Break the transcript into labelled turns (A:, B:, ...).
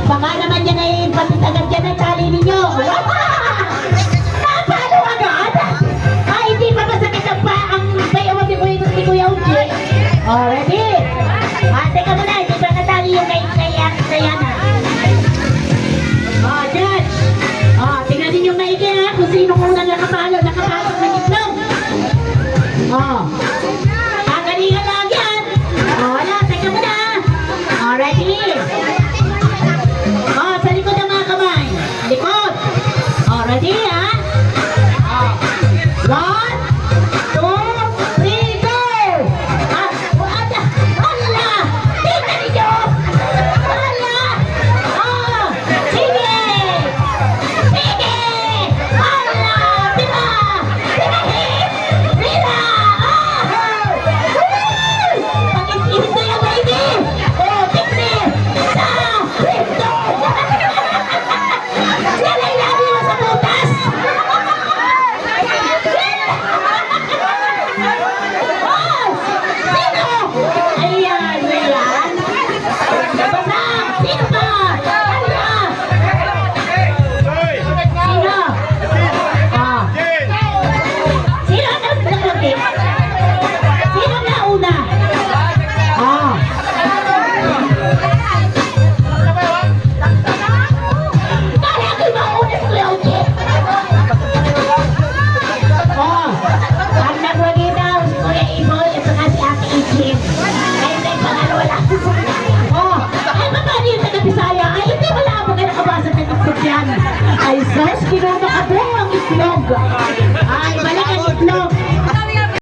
A: Baka naman yan ay patitagad yan ang tali ninyo. Napalo agad? Ay, hindi pa masakit ang payawan ni Kuya Uji. Oh, ready? Teka muna, hindi pa natali yung kayana. Oh, judge. Oh, tingnan ninyo maigi ha, kung sino unang nakapasok ng itlog. Oh. Galingan lang yan. Oh, wala, teka muna. Oh, ready? Oh, sa likod ang mga kamay. Likod. Oh, ready ha? Oh. 1, 2, 3, go! Wala! Wala! Tingnan ninyo! Wala! Oh! Sige! Sige! Wala! Diba? Pinahit! Diba? Pag-init na yan, baby! Oh, tigni! Sa! Ito! Yan ay lagi mo sa butas! Oh! Sino? Ayan, ayan! Basta! Sino ba? Ano? Sino? Ah. Sino ang naglagay? Sino na una? Ah. Kaya ako'y mauna sa Kuya Uji. Oh. Ang naglagay daw si Kuya Iboy at saka si Ate Ijin. Kaya na yung pangalawa lang. Oh. Ay, paano yung taga-Bisaya? Ay, hindi wala mo kayo nakabasa ng itlog yan. Ay, sus, kinuha ka po ang itlog.